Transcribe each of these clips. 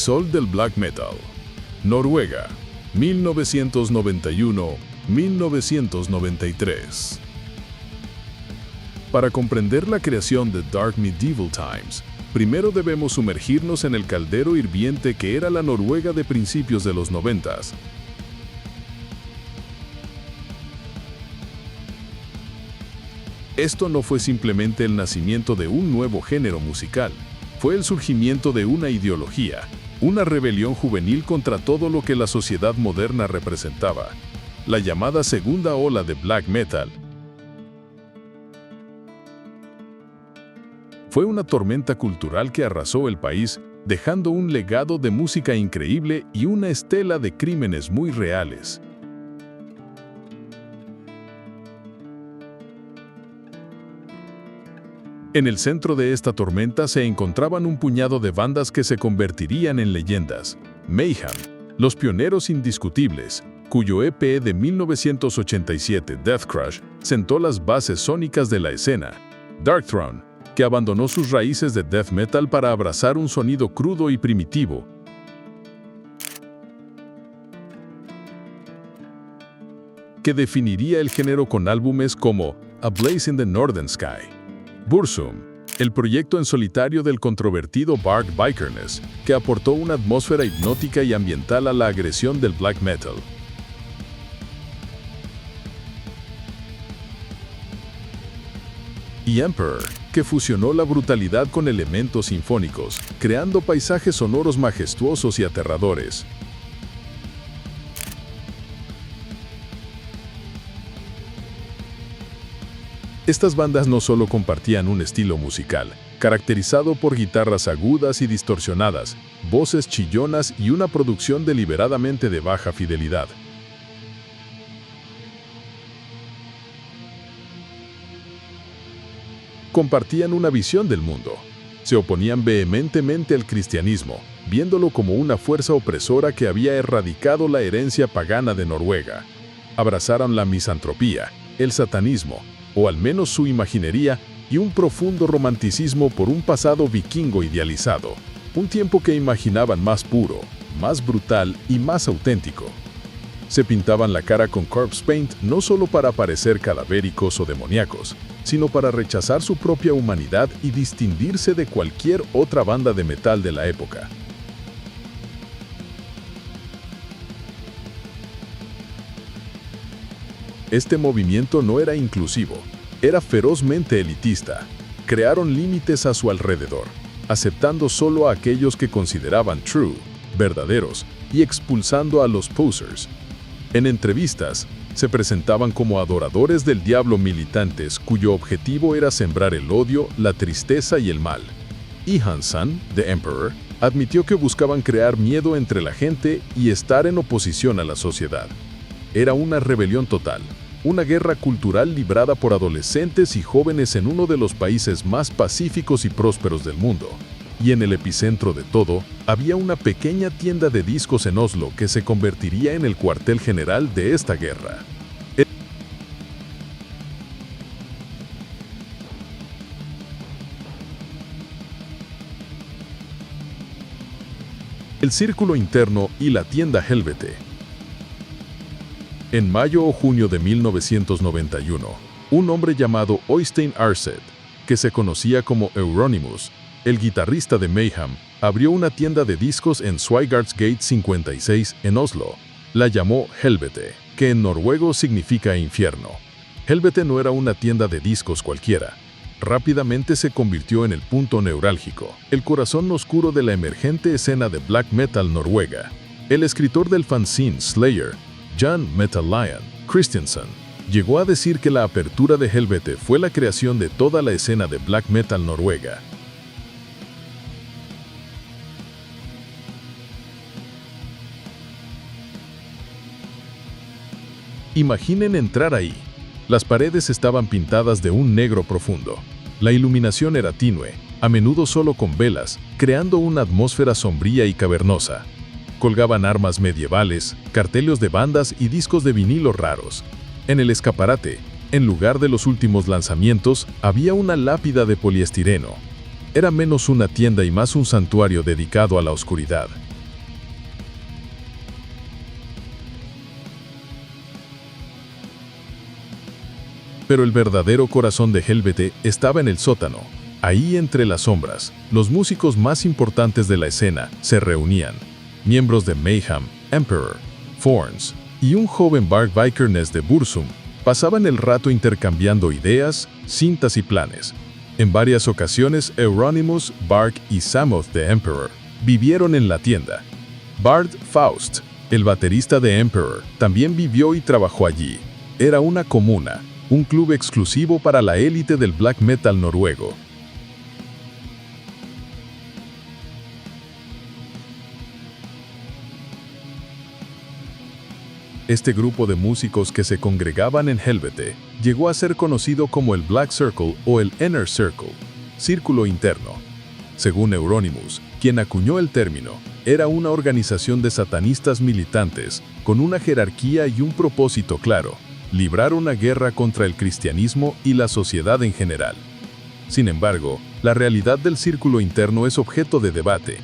Crisol del black metal. Noruega, 1991-1993. Para comprender la creación de Dark Medieval Times, primero debemos sumergirnos en el caldero hirviente que era la Noruega de principios de los 90s. Esto no fue simplemente el nacimiento de un nuevo género musical, fue el surgimiento de una ideología, una rebelión juvenil contra todo lo que la sociedad moderna representaba. La llamada segunda ola de black metal fue una tormenta cultural que arrasó el país, dejando un legado de música increíble y una estela de crímenes muy reales. En el centro de esta tormenta se encontraban un puñado de bandas que se convertirían en leyendas. Mayhem, los pioneros indiscutibles, cuyo EP de 1987, Deathcrush, sentó las bases sónicas de la escena. Darkthrone, que abandonó sus raíces de death metal para abrazar un sonido crudo y primitivo. Que definiría el género con álbumes como A Blaze in the Northern Sky. Burzum, el proyecto en solitario del controvertido Bart Vikernes, que aportó una atmósfera hipnótica y ambiental a la agresión del black metal. Y Emperor, que fusionó la brutalidad con elementos sinfónicos, creando paisajes sonoros majestuosos y aterradores. Estas bandas no solo compartían un estilo musical, caracterizado por guitarras agudas y distorsionadas, voces chillonas y una producción deliberadamente de baja fidelidad. Compartían una visión del mundo. Se oponían vehementemente al cristianismo, viéndolo como una fuerza opresora que había erradicado la herencia pagana de Noruega. Abrazaron la misantropía, el satanismo, o al menos su imaginería, y un profundo romanticismo por un pasado vikingo idealizado, un tiempo que imaginaban más puro, más brutal y más auténtico. Se pintaban la cara con corpse paint no solo para parecer cadavéricos o demoníacos, sino para rechazar su propia humanidad y distinguirse de cualquier otra banda de metal de la época. Este movimiento no era inclusivo, era ferozmente elitista. Crearon límites a su alrededor, aceptando solo a aquellos que consideraban true, verdaderos, y expulsando a los posers. En entrevistas, se presentaban como adoradores del diablo militantes cuyo objetivo era sembrar el odio, la tristeza y el mal. Ihansson, The Emperor, admitió que buscaban crear miedo entre la gente y estar en oposición a la sociedad. Era una rebelión total, una guerra cultural librada por adolescentes y jóvenes en uno de los países más pacíficos y prósperos del mundo. Y en el epicentro de todo, había una pequeña tienda de discos en Oslo que se convertiría en el cuartel general de esta guerra. El círculo interno y la tienda Helvete. En mayo o junio de 1991, un hombre llamado Øystein Aarseth, que se conocía como Euronymous, el guitarrista de Mayhem, abrió una tienda de discos en Swigardsgate 56 en Oslo. La llamó Helvete, que en noruego significa infierno. Helvete no era una tienda de discos cualquiera. Rápidamente se convirtió en el punto neurálgico, el corazón oscuro de la emergente escena de black metal noruega. El escritor del fanzine Slayer, Jan Metal Lion Christensen, llegó a decir que la apertura de Helvete fue la creación de toda la escena de black metal noruega. Imaginen entrar ahí. Las paredes estaban pintadas de un negro profundo. La iluminación era tenue, a menudo solo con velas, creando una atmósfera sombría y cavernosa. Colgaban armas medievales, carteles de bandas y discos de vinilo raros. En el escaparate, en lugar de los últimos lanzamientos, había una lápida de poliestireno. Era menos una tienda y más un santuario dedicado a la oscuridad. Pero el verdadero corazón de Helvete estaba en el sótano. Ahí, entre las sombras, los músicos más importantes de la escena se reunían. Miembros de Mayhem, Emperor, Thorns y un joven Bark Vikernes de Burzum pasaban el rato intercambiando ideas, cintas y planes. En varias ocasiones, Euronymous, Bark y Samoth de Emperor vivieron en la tienda. Bard Faust, el baterista de Emperor, también vivió y trabajó allí. Era una comuna, un club exclusivo para la élite del black metal noruego. Este grupo de músicos que se congregaban en Helvete llegó a ser conocido como el Black Circle o el Inner Circle, círculo interno. Según Euronymous, quien acuñó el término, era una organización de satanistas militantes con una jerarquía y un propósito claro: librar una guerra contra el cristianismo y la sociedad en general. Sin embargo, la realidad del círculo interno es objeto de debate.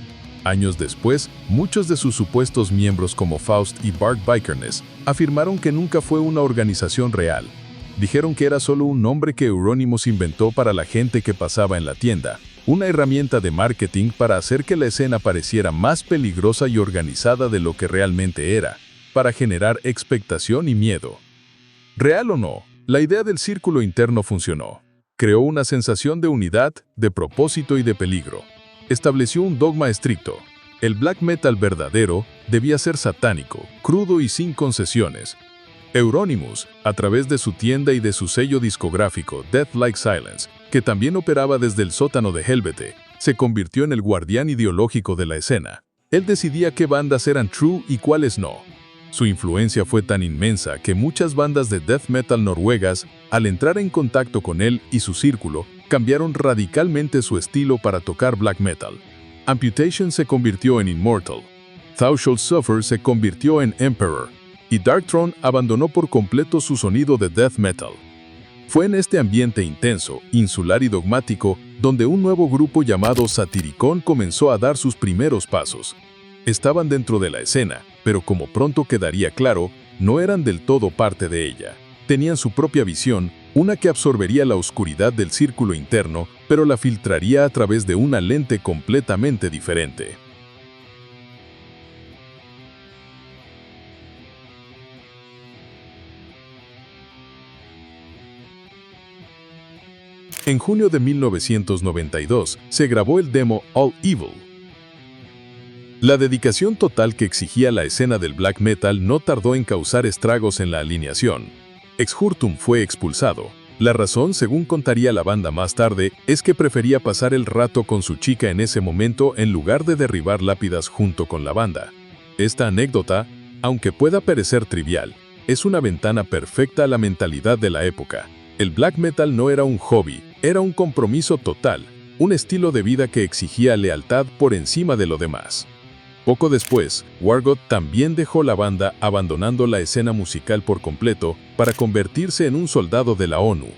Años después, muchos de sus supuestos miembros como Faust y Bark Vikernes afirmaron que nunca fue una organización real. Dijeron que era solo un nombre que Euronymous inventó para la gente que pasaba en la tienda, una herramienta de marketing para hacer que la escena pareciera más peligrosa y organizada de lo que realmente era, para generar expectación y miedo. Real o no, la idea del círculo interno funcionó. Creó una sensación de unidad, de propósito y de peligro. Estableció un dogma estricto: el black metal verdadero debía ser satánico, crudo y sin concesiones. Euronymous, a través de su tienda y de su sello discográfico Death Like Silence, que también operaba desde el sótano de Helvete, se convirtió en el guardián ideológico de la escena. Él decidía qué bandas eran true y cuáles no. Su influencia fue tan inmensa que muchas bandas de death metal noruegas, al entrar en contacto con él y su círculo, cambiaron radicalmente su estilo para tocar black metal. Amputation se convirtió en Immortal, Thou Shalt Suffer se convirtió en Emperor, y Darkthrone abandonó por completo su sonido de death metal. Fue en este ambiente intenso, insular y dogmático donde un nuevo grupo llamado Satyricon comenzó a dar sus primeros pasos. Estaban dentro de la escena, pero como pronto quedaría claro, no eran del todo parte de ella. Tenían su propia visión, una que absorbería la oscuridad del círculo interno, pero la filtraría a través de una lente completamente diferente. En junio de 1992 se grabó el demo All Evil. La dedicación total que exigía la escena del black metal no tardó en causar estragos en la alineación. Exhurtum fue expulsado. La razón, según contaría la banda más tarde, es que prefería pasar el rato con su chica en ese momento en lugar de derribar lápidas junto con la banda. Esta anécdota, aunque pueda parecer trivial, es una ventana perfecta a la mentalidad de la época. El black metal no era un hobby, era un compromiso total, un estilo de vida que exigía lealtad por encima de lo demás. Poco después, Wargot también dejó la banda, abandonando la escena musical por completo para convertirse en un soldado de la ONU.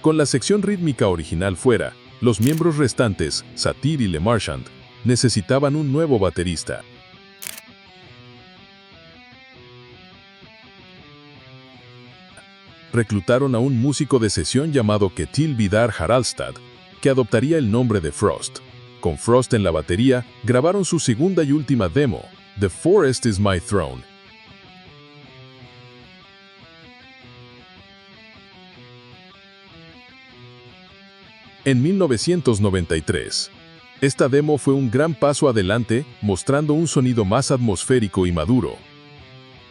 Con la sección rítmica original fuera, los miembros restantes, Satyr y Le Marchand, necesitaban un nuevo baterista. Reclutaron a un músico de sesión llamado Ketil Vidar Haraldstad, que adoptaría el nombre de Frost. Con Frost en la batería, grabaron su segunda y última demo, The Forest is My Throne. En 1993, esta demo fue un gran paso adelante, mostrando un sonido más atmosférico y maduro.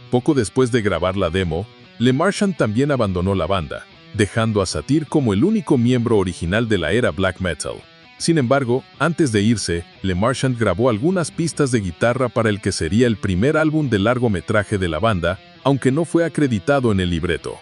Poco después de grabar la demo, Le Marchand también abandonó la banda, dejando a Satyr como el único miembro original de la era black metal. Sin embargo, antes de irse, Le Marchand grabó algunas pistas de guitarra para el que sería el primer álbum de largometraje de la banda, aunque no fue acreditado en el libreto.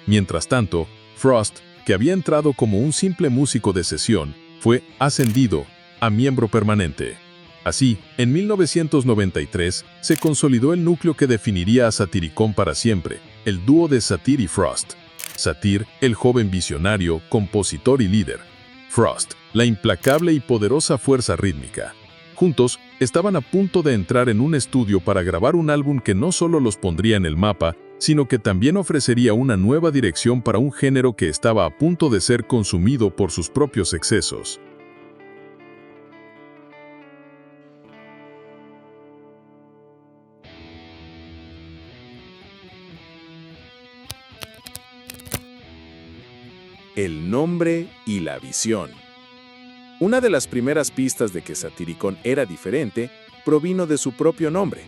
Mientras tanto, Frost, que había entrado como un simple músico de sesión, fue ascendido a miembro permanente. Así, en 1993, se consolidó el núcleo que definiría a Satyricon para siempre, el dúo de Satyr y Frost. Satyr, el joven visionario, compositor y líder. Frost, la implacable y poderosa fuerza rítmica. Juntos, estaban a punto de entrar en un estudio para grabar un álbum que no solo los pondría en el mapa, sino que también ofrecería una nueva dirección para un género que estaba a punto de ser consumido por sus propios excesos. El nombre y la visión. Una de las primeras pistas de que Satyricon era diferente provino de su propio nombre.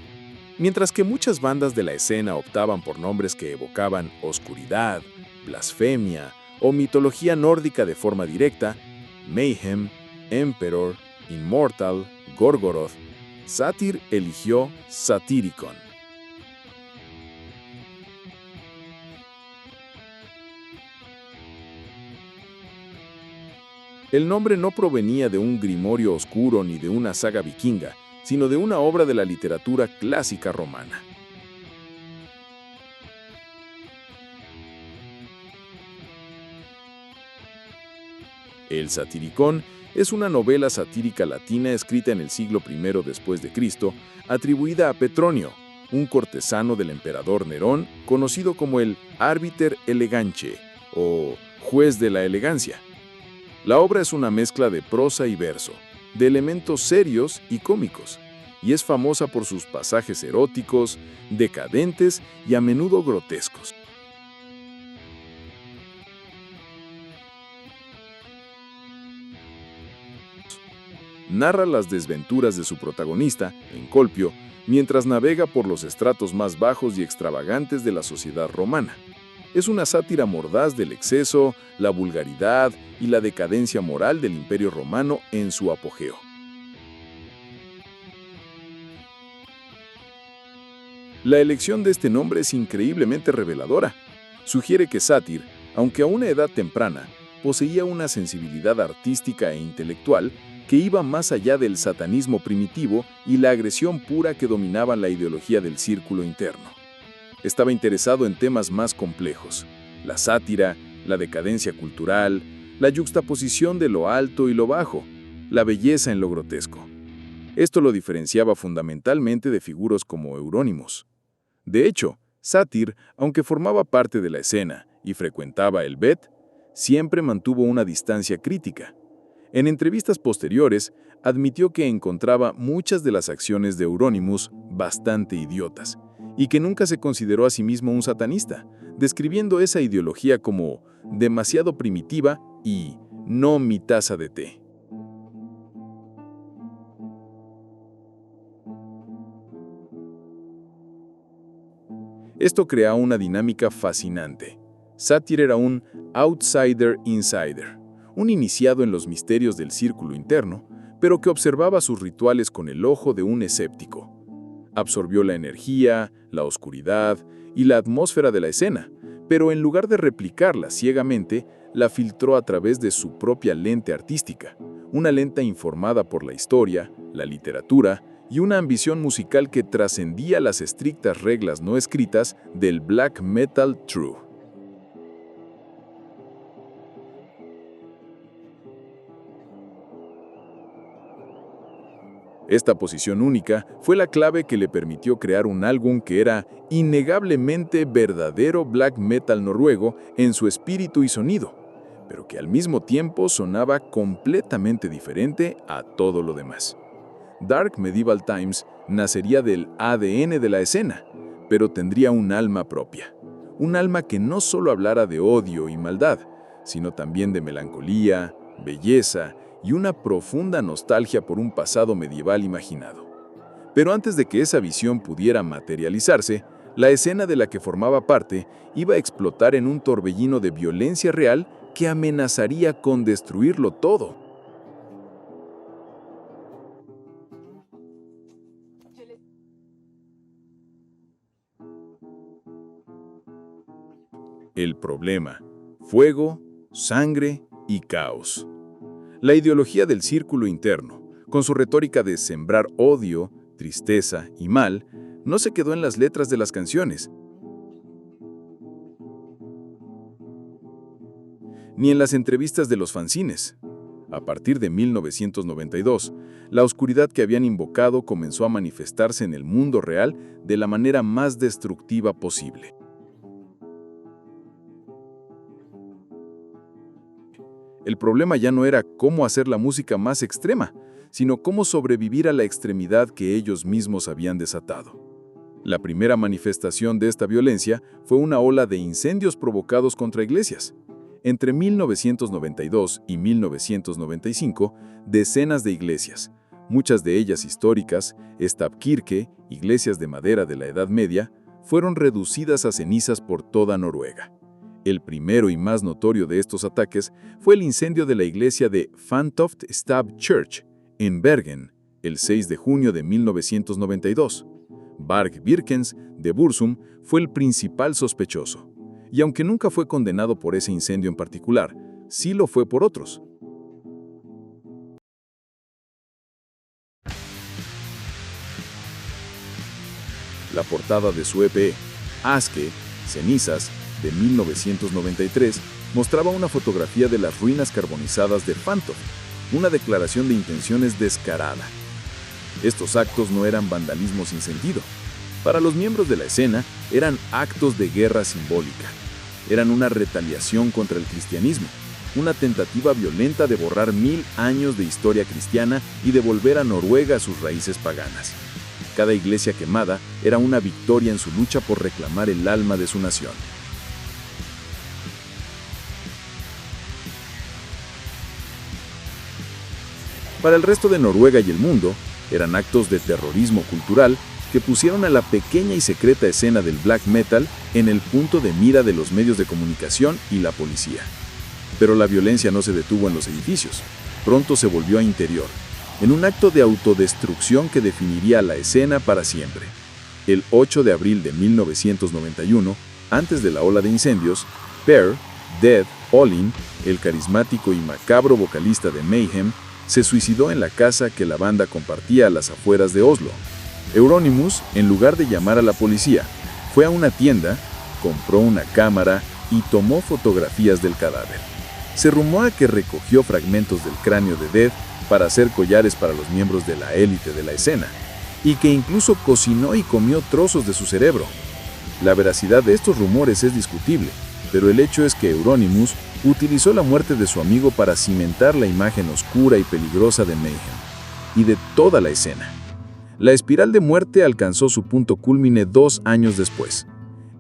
Mientras que muchas bandas de la escena optaban por nombres que evocaban oscuridad, blasfemia o mitología nórdica de forma directa, Mayhem, Emperor, Immortal, Gorgoroth, Satyr eligió Satyricon. El nombre no provenía de un grimorio oscuro ni de una saga vikinga, sino de una obra de la literatura clásica romana. El Satyricon es una novela satírica latina escrita en el siglo I después de Cristo, atribuida a Petronio, un cortesano del emperador Nerón, conocido como el Arbiter Elegantiae, o juez de la elegancia. La obra es una mezcla de prosa y verso, de elementos serios y cómicos, y es famosa por sus pasajes eróticos, decadentes y a menudo grotescos. Narra las desventuras de su protagonista, Encolpio, mientras navega por los estratos más bajos y extravagantes de la sociedad romana. Es una sátira mordaz del exceso, la vulgaridad y la decadencia moral del Imperio Romano en su apogeo. La elección de este nombre es increíblemente reveladora. Sugiere que Satyr, aunque a una edad temprana, poseía una sensibilidad artística e intelectual que iba más allá del satanismo primitivo y la agresión pura que dominaban la ideología del círculo interno. Estaba interesado en temas más complejos: la sátira, la decadencia cultural, la yuxtaposición de lo alto y lo bajo, la belleza en lo grotesco. Esto lo diferenciaba fundamentalmente de figuras como Eurónimos. De hecho, Satyr, aunque formaba parte de la escena y frecuentaba el Bet, siempre mantuvo una distancia crítica. En entrevistas posteriores, admitió que encontraba muchas de las acciones de Euronymous bastante idiotas, y que nunca se consideró a sí mismo un satanista, describiendo esa ideología como demasiado primitiva y no mi taza de té. Esto crea una dinámica fascinante. Satyr era un outsider insider, un iniciado en los misterios del círculo interno, pero que observaba sus rituales con el ojo de un escéptico. Absorbió la energía, la oscuridad y la atmósfera de la escena, pero en lugar de replicarla ciegamente, la filtró a través de su propia lente artística, una lente informada por la historia, la literatura y una ambición musical que trascendía las estrictas reglas no escritas del black metal true. Esta posición única fue la clave que le permitió crear un álbum que era innegablemente verdadero black metal noruego en su espíritu y sonido, pero que al mismo tiempo sonaba completamente diferente a todo lo demás. Dark Medieval Times nacería del ADN de la escena, pero tendría un alma propia. Un alma que no solo hablara de odio y maldad, sino también de melancolía, belleza y una profunda nostalgia por un pasado medieval imaginado. Pero antes de que esa visión pudiera materializarse, la escena de la que formaba parte iba a explotar en un torbellino de violencia real que amenazaría con destruirlo todo. El problema: fuego, sangre y caos. La ideología del círculo interno, con su retórica de sembrar odio, tristeza y mal, no se quedó en las letras de las canciones, ni en las entrevistas de los fanzines. A partir de 1992, la oscuridad que habían invocado comenzó a manifestarse en el mundo real de la manera más destructiva posible. El problema ya no era cómo hacer la música más extrema, sino cómo sobrevivir a la extremidad que ellos mismos habían desatado. La primera manifestación de esta violencia fue una ola de incendios provocados contra iglesias. Entre 1992 y 1995, decenas de iglesias, muchas de ellas históricas, stavkirke, iglesias de madera de la Edad Media, fueron reducidas a cenizas por toda Noruega. El primero y más notorio de estos ataques fue el incendio de la iglesia de Fantoft Stab Church, en Bergen, el 6 de junio de 1992. Varg Vikernes, de Bursum, fue el principal sospechoso, y aunque nunca fue condenado por ese incendio en particular, sí lo fue por otros. La portada de su EP, Aske, Cenizas, de 1993, mostraba una fotografía de las ruinas carbonizadas de Fantoft, una declaración de intenciones descarada. Estos actos no eran vandalismo sin sentido. Para los miembros de la escena, eran actos de guerra simbólica. Eran una retaliación contra el cristianismo, una tentativa violenta de borrar 1000 años de historia cristiana y devolver a Noruega a sus raíces paganas. Cada iglesia quemada era una victoria en su lucha por reclamar el alma de su nación. Para el resto de Noruega y el mundo, eran actos de terrorismo cultural que pusieron a la pequeña y secreta escena del black metal en el punto de mira de los medios de comunicación y la policía. Pero la violencia no se detuvo en los edificios, pronto se volvió a interior, en un acto de autodestrucción que definiría la escena para siempre. El 8 de abril de 1991, antes de la ola de incendios, Per, Dead Olin, el carismático y macabro vocalista de Mayhem, se suicidó en la casa que la banda compartía a las afueras de Oslo. Euronymous, en lugar de llamar a la policía, fue a una tienda, compró una cámara y tomó fotografías del cadáver. Se rumora que recogió fragmentos del cráneo de Dead para hacer collares para los miembros de la élite de la escena, y que incluso cocinó y comió trozos de su cerebro. La veracidad de estos rumores es discutible, pero el hecho es que Euronymous utilizó la muerte de su amigo para cimentar la imagen oscura y peligrosa de Mayhem, y de toda la escena. La espiral de muerte alcanzó su punto cúlmine 2 años después.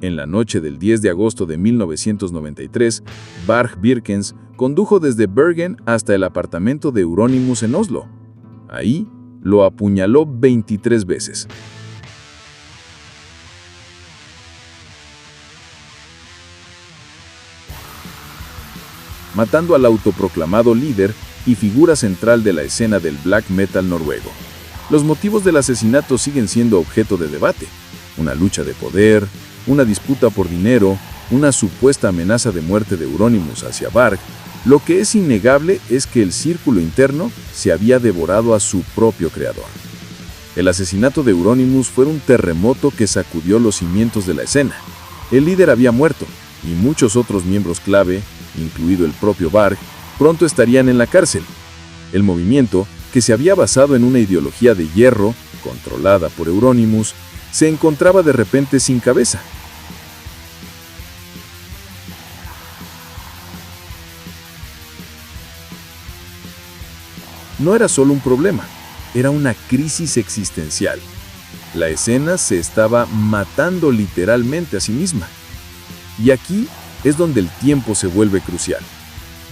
En la noche del 10 de agosto de 1993, Varg Vikernes condujo desde Bergen hasta el apartamento de Euronymous en Oslo. Ahí, lo apuñaló 23 veces. Matando al autoproclamado líder y figura central de la escena del black metal noruego. Los motivos del asesinato siguen siendo objeto de debate. Una lucha de poder, una disputa por dinero, una supuesta amenaza de muerte de Euronymous hacia Varg. Lo que es innegable es que el círculo interno se había devorado a su propio creador. El asesinato de Euronymous fue un terremoto que sacudió los cimientos de la escena. El líder había muerto, y muchos otros miembros clave, incluido el propio Varg, pronto estarían en la cárcel. El movimiento, que se había basado en una ideología de hierro, controlada por Euronymous, se encontraba de repente sin cabeza. No era solo un problema, era una crisis existencial. La escena se estaba matando literalmente a sí misma. Y aquí es donde el tiempo se vuelve crucial.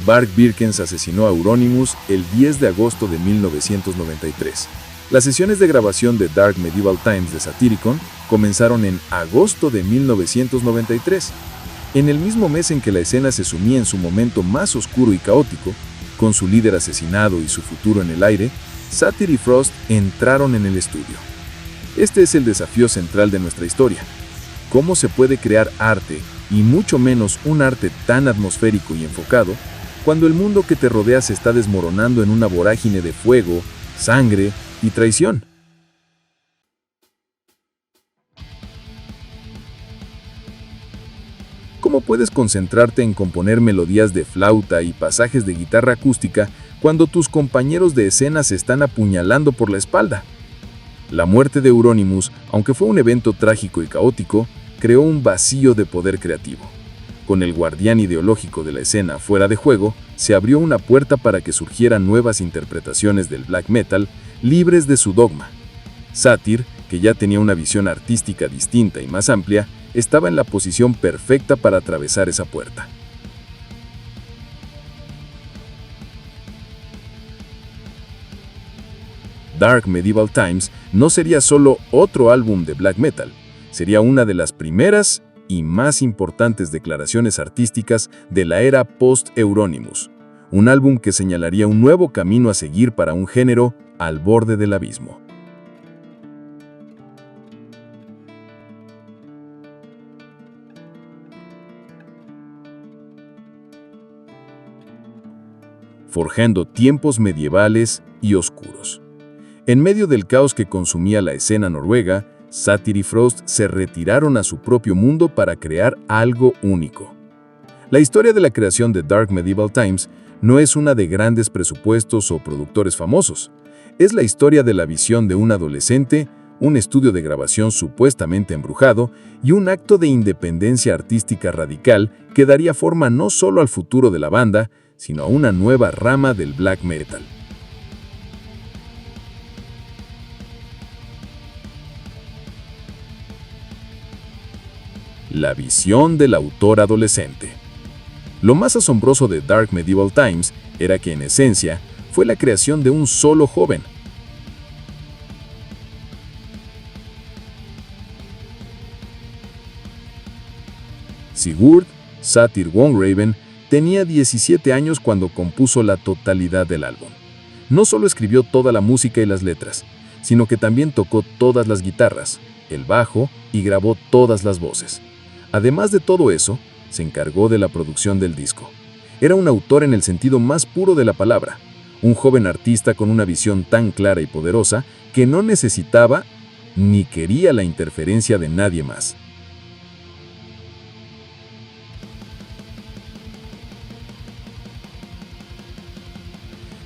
Varg Vikernes asesinó a Euronymous el 10 de agosto de 1993. Las sesiones de grabación de Dark Medieval Times de Satyricon comenzaron en agosto de 1993. En el mismo mes en que la escena se sumía en su momento más oscuro y caótico, con su líder asesinado y su futuro en el aire, Satyr y Frost entraron en el estudio. Este es el desafío central de nuestra historia. ¿Cómo se puede crear arte, y mucho menos un arte tan atmosférico y enfocado, cuando el mundo que te rodea se está desmoronando en una vorágine de fuego, sangre y traición? ¿Cómo puedes concentrarte en componer melodías de flauta y pasajes de guitarra acústica cuando tus compañeros de escena se están apuñalando por la espalda. La muerte de Euronymous, aunque fue un evento trágico y caótico, creó un vacío de poder creativo. Con el guardián ideológico de la escena fuera de juego, se abrió una puerta para que surgieran nuevas interpretaciones del black metal, libres de su dogma. Satyr, que ya tenía una visión artística distinta y más amplia, estaba en la posición perfecta para atravesar esa puerta. Dark Medieval Times no sería solo otro álbum de black metal, sería una de las primeras y más importantes declaraciones artísticas de la era post-Euronymous, un álbum que señalaría un nuevo camino a seguir para un género al borde del abismo. Forjando tiempos medievales y oscuros. En medio del caos que consumía la escena noruega, Satyr y Frost se retiraron a su propio mundo para crear algo único. La historia de la creación de Dark Medieval Times no es una de grandes presupuestos o productores famosos. Es la historia de la visión de un adolescente, un estudio de grabación supuestamente embrujado y un acto de independencia artística radical que daría forma no solo al futuro de la banda, sino a una nueva rama del black metal. La visión del autor adolescente. Lo más asombroso de Dark Medieval Times era que en esencia fue la creación de un solo joven. Sigurd Satyr Wongraven tenía 17 años cuando compuso la totalidad del álbum. No solo escribió toda la música y las letras, sino que también tocó todas las guitarras, el bajo y grabó todas las voces. Además de todo eso, se encargó de la producción del disco. Era un autor en el sentido más puro de la palabra, un joven artista con una visión tan clara y poderosa que no necesitaba ni quería la interferencia de nadie más.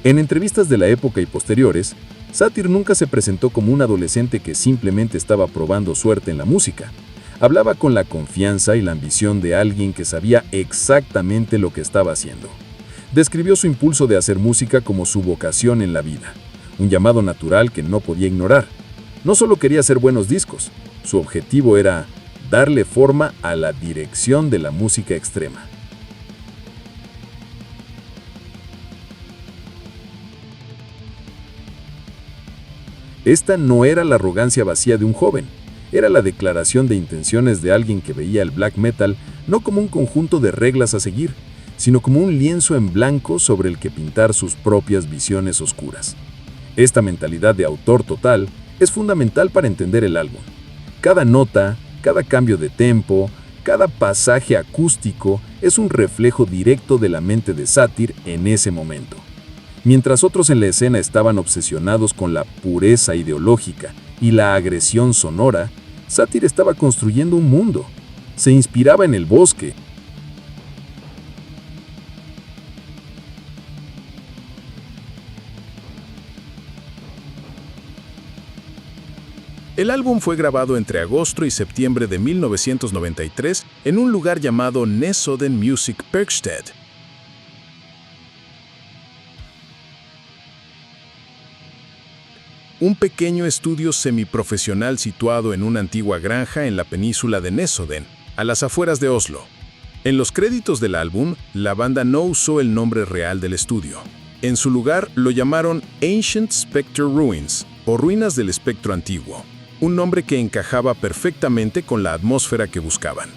En entrevistas de la época y posteriores, Satyr nunca se presentó como un adolescente que simplemente estaba probando suerte en la música. Hablaba con la confianza y la ambición de alguien que sabía exactamente lo que estaba haciendo. Describió su impulso de hacer música como su vocación en la vida, un llamado natural que no podía ignorar. No solo quería hacer buenos discos, su objetivo era darle forma a la dirección de la música extrema. Esta no era la arrogancia vacía de un joven, era la declaración de intenciones de alguien que veía el black metal no como un conjunto de reglas a seguir, sino como un lienzo en blanco sobre el que pintar sus propias visiones oscuras. Esta mentalidad de autor total es fundamental para entender el álbum. Cada nota, cada cambio de tempo, cada pasaje acústico es un reflejo directo de la mente de Satyr en ese momento. Mientras otros en la escena estaban obsesionados con la pureza ideológica y la agresión sonora, Satyr estaba construyendo un mundo. Se inspiraba en el bosque. El álbum fue grabado entre agosto y septiembre de 1993 en un lugar llamado Nesodden Music Verksted. Un pequeño estudio semiprofesional situado en una antigua granja en la península de Nesodden, a las afueras de Oslo. En los créditos del álbum, la banda no usó el nombre real del estudio. En su lugar lo llamaron Ancient Spectre Ruins, o Ruinas del Espectro Antiguo, un nombre que encajaba perfectamente con la atmósfera que buscaban.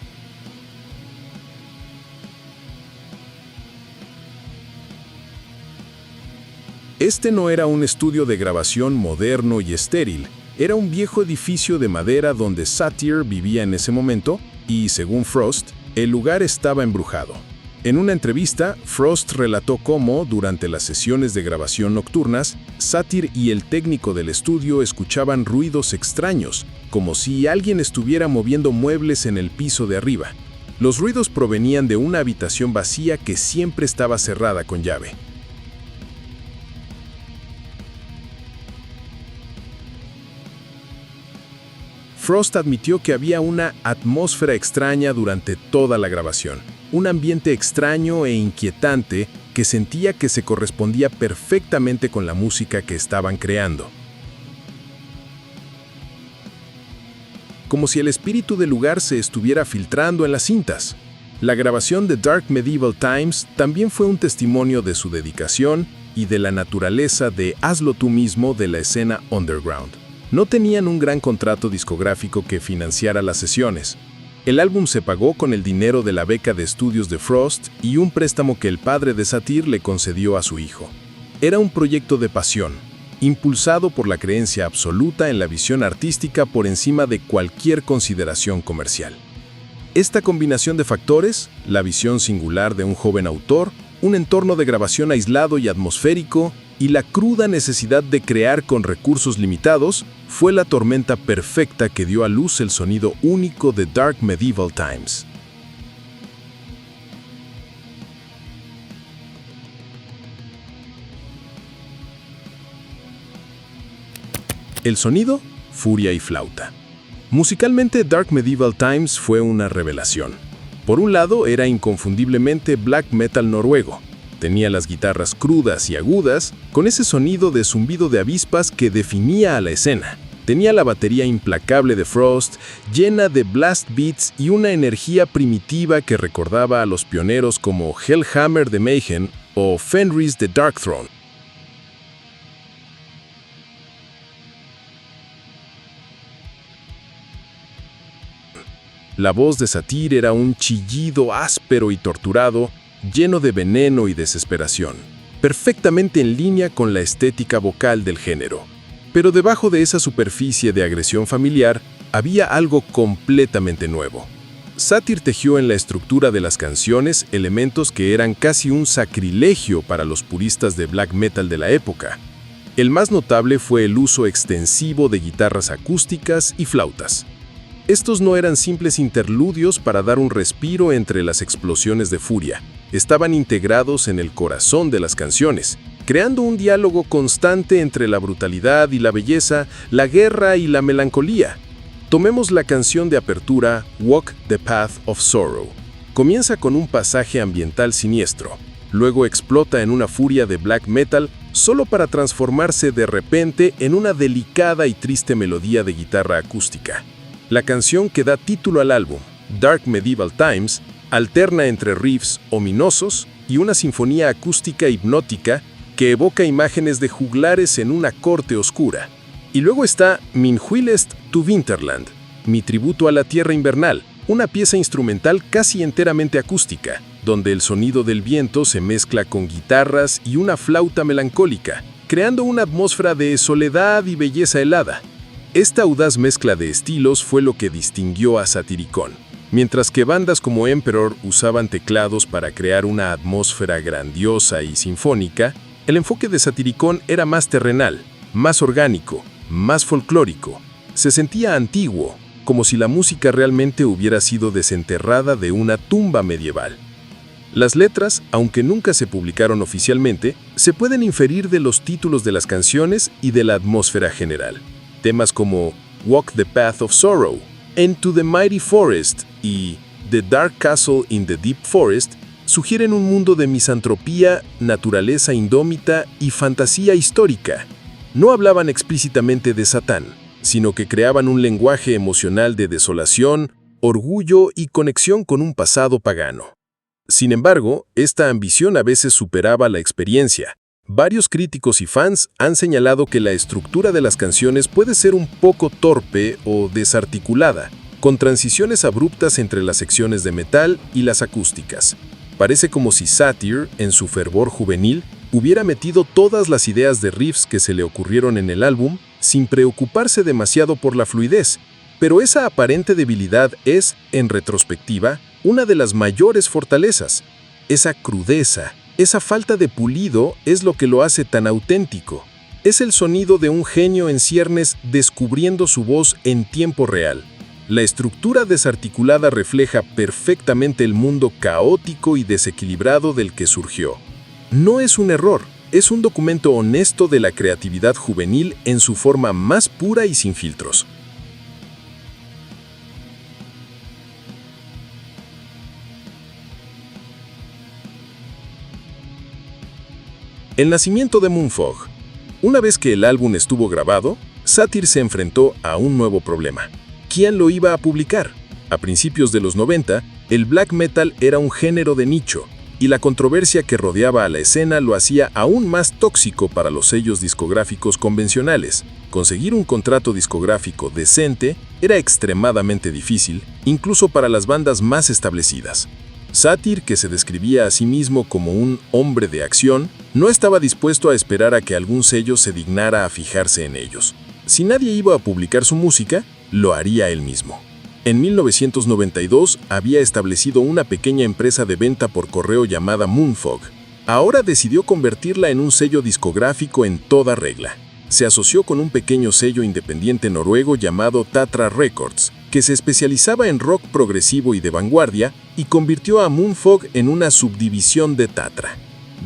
Este no era un estudio de grabación moderno y estéril, era un viejo edificio de madera donde Satyr vivía en ese momento y, según Frost, el lugar estaba embrujado. En una entrevista, Frost relató cómo, durante las sesiones de grabación nocturnas, Satyr y el técnico del estudio escuchaban ruidos extraños, como si alguien estuviera moviendo muebles en el piso de arriba. Los ruidos provenían de una habitación vacía que siempre estaba cerrada con llave. Frost admitió que había una atmósfera extraña durante toda la grabación, un ambiente extraño e inquietante que sentía que se correspondía perfectamente con la música que estaban creando. Como si el espíritu del lugar se estuviera filtrando en las cintas. La grabación de Dark Medieval Times también fue un testimonio de su dedicación y de la naturaleza de hazlo tú mismo de la escena underground. No tenían un gran contrato discográfico que financiara las sesiones. El álbum se pagó con el dinero de la beca de estudios de Frost y un préstamo que el padre de Satir le concedió a su hijo. Era un proyecto de pasión, impulsado por la creencia absoluta en la visión artística por encima de cualquier consideración comercial. Esta combinación de factores, la visión singular de un joven autor, un entorno de grabación aislado y atmosférico, y la cruda necesidad de crear con recursos limitados, fue la tormenta perfecta que dio a luz el sonido único de Dark Medieval Times. El sonido, furia y flauta. Musicalmente, Dark Medieval Times fue una revelación. Por un lado, era inconfundiblemente black metal noruego. Tenía las guitarras crudas y agudas, con ese sonido de zumbido de avispas que definía a la escena. Tenía la batería implacable de Frost, llena de blast beats y una energía primitiva que recordaba a los pioneros como Hellhammer de Mayhem o Fenris de Darkthrone. La voz de Satir era un chillido áspero y torturado, lleno de veneno y desesperación, perfectamente en línea con la estética vocal del género. Pero debajo de esa superficie de agresión familiar había algo completamente nuevo. Satir tejió en la estructura de las canciones elementos que eran casi un sacrilegio para los puristas de black metal de la época. El más notable fue el uso extensivo de guitarras acústicas y flautas. Estos no eran simples interludios para dar un respiro entre las explosiones de furia. Estaban integrados en el corazón de las canciones, creando un diálogo constante entre la brutalidad y la belleza, la guerra y la melancolía. Tomemos la canción de apertura, Walk the Path of Sorrow. Comienza con un pasaje ambiental siniestro, luego explota en una furia de black metal, solo para transformarse de repente en una delicada y triste melodía de guitarra acústica. La canción que da título al álbum, Dark Medieval Times, alterna entre riffs ominosos y una sinfonía acústica hipnótica que evoca imágenes de juglares en una corte oscura. Y luego está Min Hyllest to Winterland, mi tributo a la tierra invernal, una pieza instrumental casi enteramente acústica, donde el sonido del viento se mezcla con guitarras y una flauta melancólica, creando una atmósfera de soledad y belleza helada. Esta audaz mezcla de estilos fue lo que distinguió a Satyricon. Mientras que bandas como Emperor usaban teclados para crear una atmósfera grandiosa y sinfónica, el enfoque de Satyricon era más terrenal, más orgánico, más folclórico. Se sentía antiguo, como si la música realmente hubiera sido desenterrada de una tumba medieval. Las letras, aunque nunca se publicaron oficialmente, se pueden inferir de los títulos de las canciones y de la atmósfera general. Temas como Walk the Path of Sorrow, Into the Mighty Forest y The Dark Castle in the Deep Forest sugieren un mundo de misantropía, naturaleza indómita y fantasía histórica. No hablaban explícitamente de Satán, sino que creaban un lenguaje emocional de desolación, orgullo y conexión con un pasado pagano. Sin embargo, esta ambición a veces superaba la experiencia. Varios críticos y fans han señalado que la estructura de las canciones puede ser un poco torpe o desarticulada, con transiciones abruptas entre las secciones de metal y las acústicas. Parece como si Satir, en su fervor juvenil, hubiera metido todas las ideas de riffs que se le ocurrieron en el álbum sin preocuparse demasiado por la fluidez, pero esa aparente debilidad es, en retrospectiva, una de las mayores fortalezas. Esa crudeza, esa falta de pulido es lo que lo hace tan auténtico. Es el sonido de un genio en ciernes descubriendo su voz en tiempo real. La estructura desarticulada refleja perfectamente el mundo caótico y desequilibrado del que surgió. No es un error, es un documento honesto de la creatividad juvenil en su forma más pura y sin filtros. El nacimiento de Moonfog. Una vez que el álbum estuvo grabado, Satyr se enfrentó a un nuevo problema. ¿Quién lo iba a publicar? A principios de los 90, el black metal era un género de nicho, y la controversia que rodeaba a la escena lo hacía aún más tóxico para los sellos discográficos convencionales. Conseguir un contrato discográfico decente era extremadamente difícil, incluso para las bandas más establecidas. Satyr, que se describía a sí mismo como un hombre de acción, no estaba dispuesto a esperar a que algún sello se dignara a fijarse en ellos. Si nadie iba a publicar su música, lo haría él mismo. En 1992 había establecido una pequeña empresa de venta por correo llamada Moonfog. Ahora decidió convertirla en un sello discográfico en toda regla. Se asoció con un pequeño sello independiente noruego llamado Tatra Records, que se especializaba en rock progresivo y de vanguardia, y convirtió a Moonfog en una subdivisión de Tatra.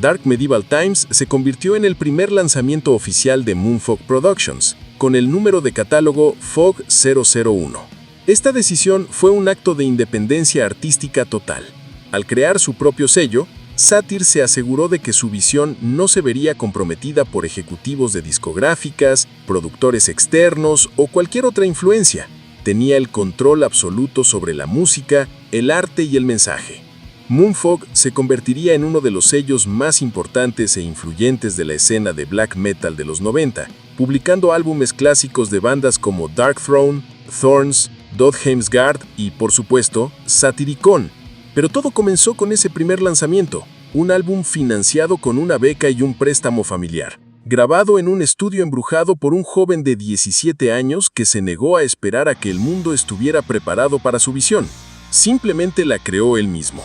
Dark Medieval Times se convirtió en el primer lanzamiento oficial de Moonfog Productions, con el número de catálogo Fog 001. Esta decisión fue un acto de independencia artística total. Al crear su propio sello, Satyr se aseguró de que su visión no se vería comprometida por ejecutivos de discográficas, productores externos o cualquier otra influencia. Tenía el control absoluto sobre la música, el arte y el mensaje. Moonfog se convertiría en uno de los sellos más importantes e influyentes de la escena de black metal de los 90, publicando álbumes clásicos de bandas como Darkthrone, Thorns, Dodheimsgard y, por supuesto, Satyricon. Pero todo comenzó con ese primer lanzamiento, un álbum financiado con una beca y un préstamo familiar, grabado en un estudio embrujado por un joven de 17 años que se negó a esperar a que el mundo estuviera preparado para su visión. Simplemente la creó él mismo.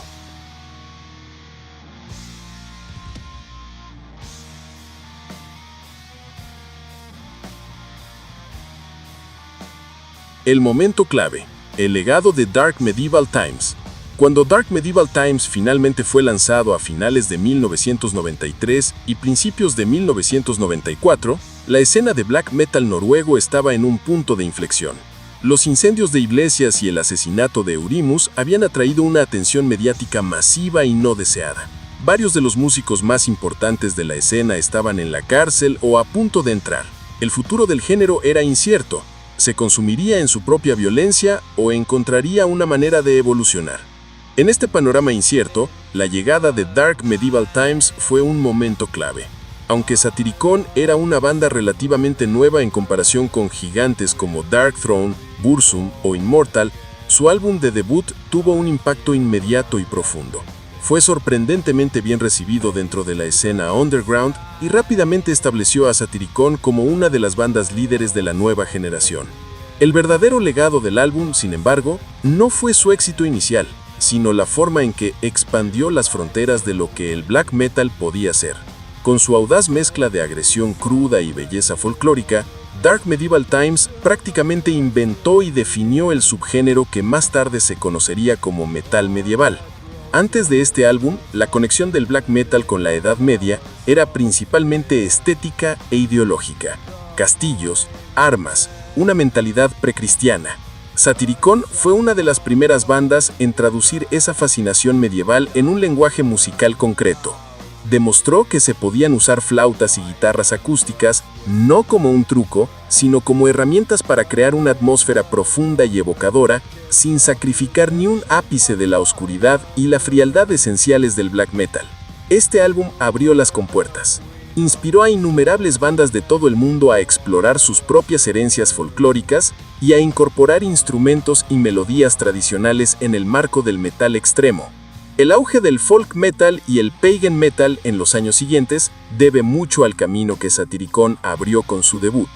El momento clave, el legado de Dark Medieval Times. Cuando Dark Medieval Times finalmente fue lanzado a finales de 1993 y principios de 1994, la escena de black metal noruego estaba en un punto de inflexión. Los incendios de iglesias y el asesinato de Eurymus habían atraído una atención mediática masiva y no deseada. Varios de los músicos más importantes de la escena estaban en la cárcel o a punto de entrar. El futuro del género era incierto. ¿Se consumiría en su propia violencia o encontraría una manera de evolucionar? En este panorama incierto, la llegada de Dark Medieval Times fue un momento clave. Aunque Satyricon era una banda relativamente nueva en comparación con gigantes como Darkthrone, Burzum o Immortal, su álbum de debut tuvo un impacto inmediato y profundo. Fue sorprendentemente bien recibido dentro de la escena underground y rápidamente estableció a Satyricon como una de las bandas líderes de la nueva generación. El verdadero legado del álbum, sin embargo, no fue su éxito inicial, sino la forma en que expandió las fronteras de lo que el black metal podía ser. Con su audaz mezcla de agresión cruda y belleza folclórica, Dark Medieval Times prácticamente inventó y definió el subgénero que más tarde se conocería como metal medieval. Antes de este álbum, la conexión del black metal con la Edad Media era principalmente estética e ideológica. Castillos, armas, una mentalidad precristiana. Satyricon fue una de las primeras bandas en traducir esa fascinación medieval en un lenguaje musical concreto. Demostró que se podían usar flautas y guitarras acústicas no como un truco, sino como herramientas para crear una atmósfera profunda y evocadora, sin sacrificar ni un ápice de la oscuridad y la frialdad esenciales del black metal. Este álbum abrió las compuertas. Inspiró a innumerables bandas de todo el mundo a explorar sus propias herencias folclóricas y a incorporar instrumentos y melodías tradicionales en el marco del metal extremo. El auge del folk metal y el pagan metal en los años siguientes debe mucho al camino que Satyricon abrió con su debut.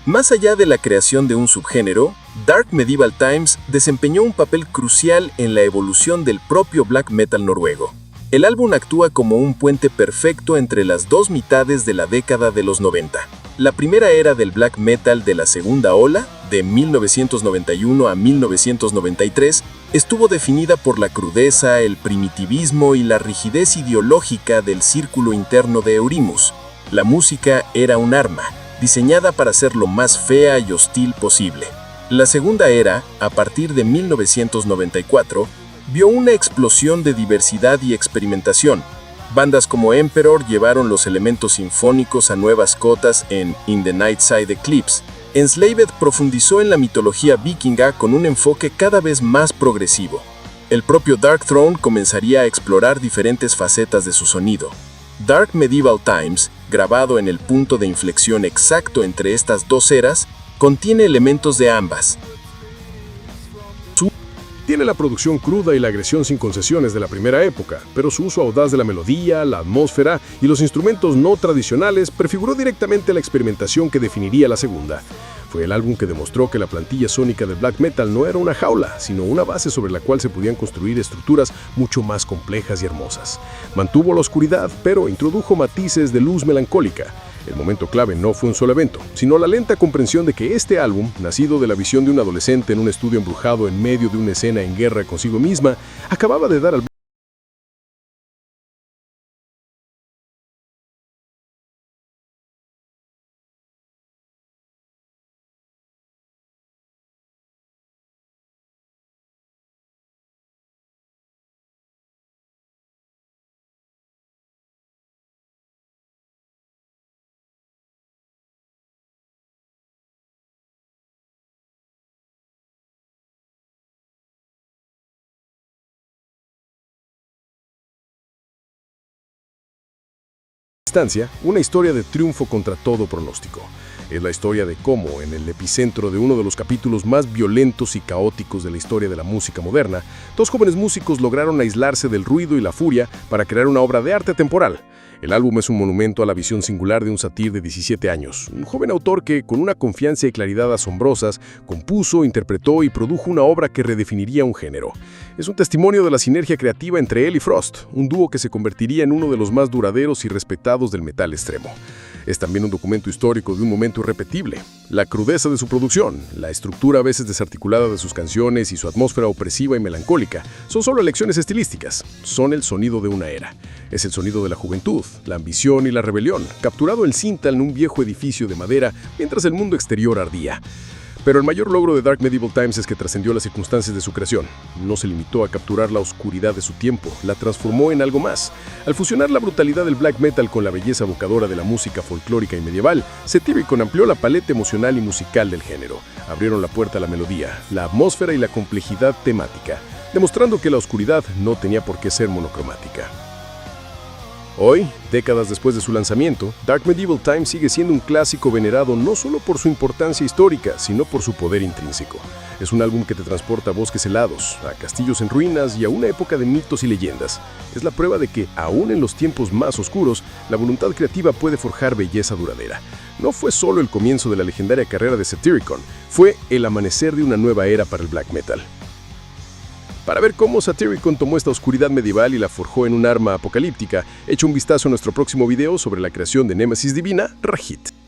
Más allá de la creación de un subgénero, Dark Medieval Times desempeñó un papel crucial en la evolución del propio black metal noruego. El álbum actúa como un puente perfecto entre las dos mitades de la década de los 90. La primera era del black metal de la segunda ola, de 1991 a 1993, estuvo definida por la crudeza, el primitivismo y la rigidez ideológica del círculo interno de Eurymus. La música era un arma, diseñada para ser lo más fea y hostil posible. La segunda era, a partir de 1994, vio una explosión de diversidad y experimentación. Bandas como Emperor llevaron los elementos sinfónicos a nuevas cotas en In the Nightside Eclipse. Enslaved profundizó en la mitología vikinga con un enfoque cada vez más progresivo. El propio Darkthrone comenzaría a explorar diferentes facetas de su sonido. Dark Medieval Times, grabado en el punto de inflexión exacto entre estas dos eras, contiene elementos de ambas. Tiene la producción cruda y la agresión sin concesiones de la primera época, pero su uso audaz de la melodía, la atmósfera y los instrumentos no tradicionales prefiguró directamente la experimentación que definiría la segunda. Fue el álbum que demostró que la plantilla sónica del black metal no era una jaula, sino una base sobre la cual se podían construir estructuras mucho más complejas y hermosas. Mantuvo la oscuridad, pero introdujo matices de luz melancólica. El momento clave no fue un solo evento, sino la lenta comprensión de que este álbum, nacido de la visión de un adolescente en un estudio embrujado en medio de una escena en guerra consigo misma, acababa de dar al una historia de triunfo contra todo pronóstico. Es la historia de cómo, en el epicentro de uno de los capítulos más violentos y caóticos de la historia de la música moderna, dos jóvenes músicos lograron aislarse del ruido y la furia para crear una obra de arte temporal. El álbum es un monumento a la visión singular de un satir de 17 años, un joven autor que, con una confianza y claridad asombrosas, compuso, interpretó y produjo una obra que redefiniría un género. Es un testimonio de la sinergia creativa entre él y Frost, un dúo que se convertiría en uno de los más duraderos y respetados del metal extremo. Es también un documento histórico de un momento irrepetible. La crudeza de su producción, la estructura a veces desarticulada de sus canciones y su atmósfera opresiva y melancólica son solo elecciones estilísticas, son el sonido de una era. Es el sonido de la juventud, la ambición y la rebelión, capturado en cinta en un viejo edificio de madera mientras el mundo exterior ardía. Pero el mayor logro de Dark Medieval Times es que trascendió las circunstancias de su creación. No se limitó a capturar la oscuridad de su tiempo, la transformó en algo más. Al fusionar la brutalidad del black metal con la belleza evocadora de la música folclórica y medieval, Satyricon amplió la paleta emocional y musical del género. Abrieron la puerta a la melodía, la atmósfera y la complejidad temática, demostrando que la oscuridad no tenía por qué ser monocromática. Hoy, décadas después de su lanzamiento, Dark Medieval Times sigue siendo un clásico venerado no solo por su importancia histórica, sino por su poder intrínseco. Es un álbum que te transporta a bosques helados, a castillos en ruinas y a una época de mitos y leyendas. Es la prueba de que, aún en los tiempos más oscuros, la voluntad creativa puede forjar belleza duradera. No fue solo el comienzo de la legendaria carrera de Satyricon, fue el amanecer de una nueva era para el black metal. Para ver cómo Satyricon tomó esta oscuridad medieval y la forjó en un arma apocalíptica, echa un vistazo a nuestro próximo video sobre la creación de Némesis Divina, Rajit.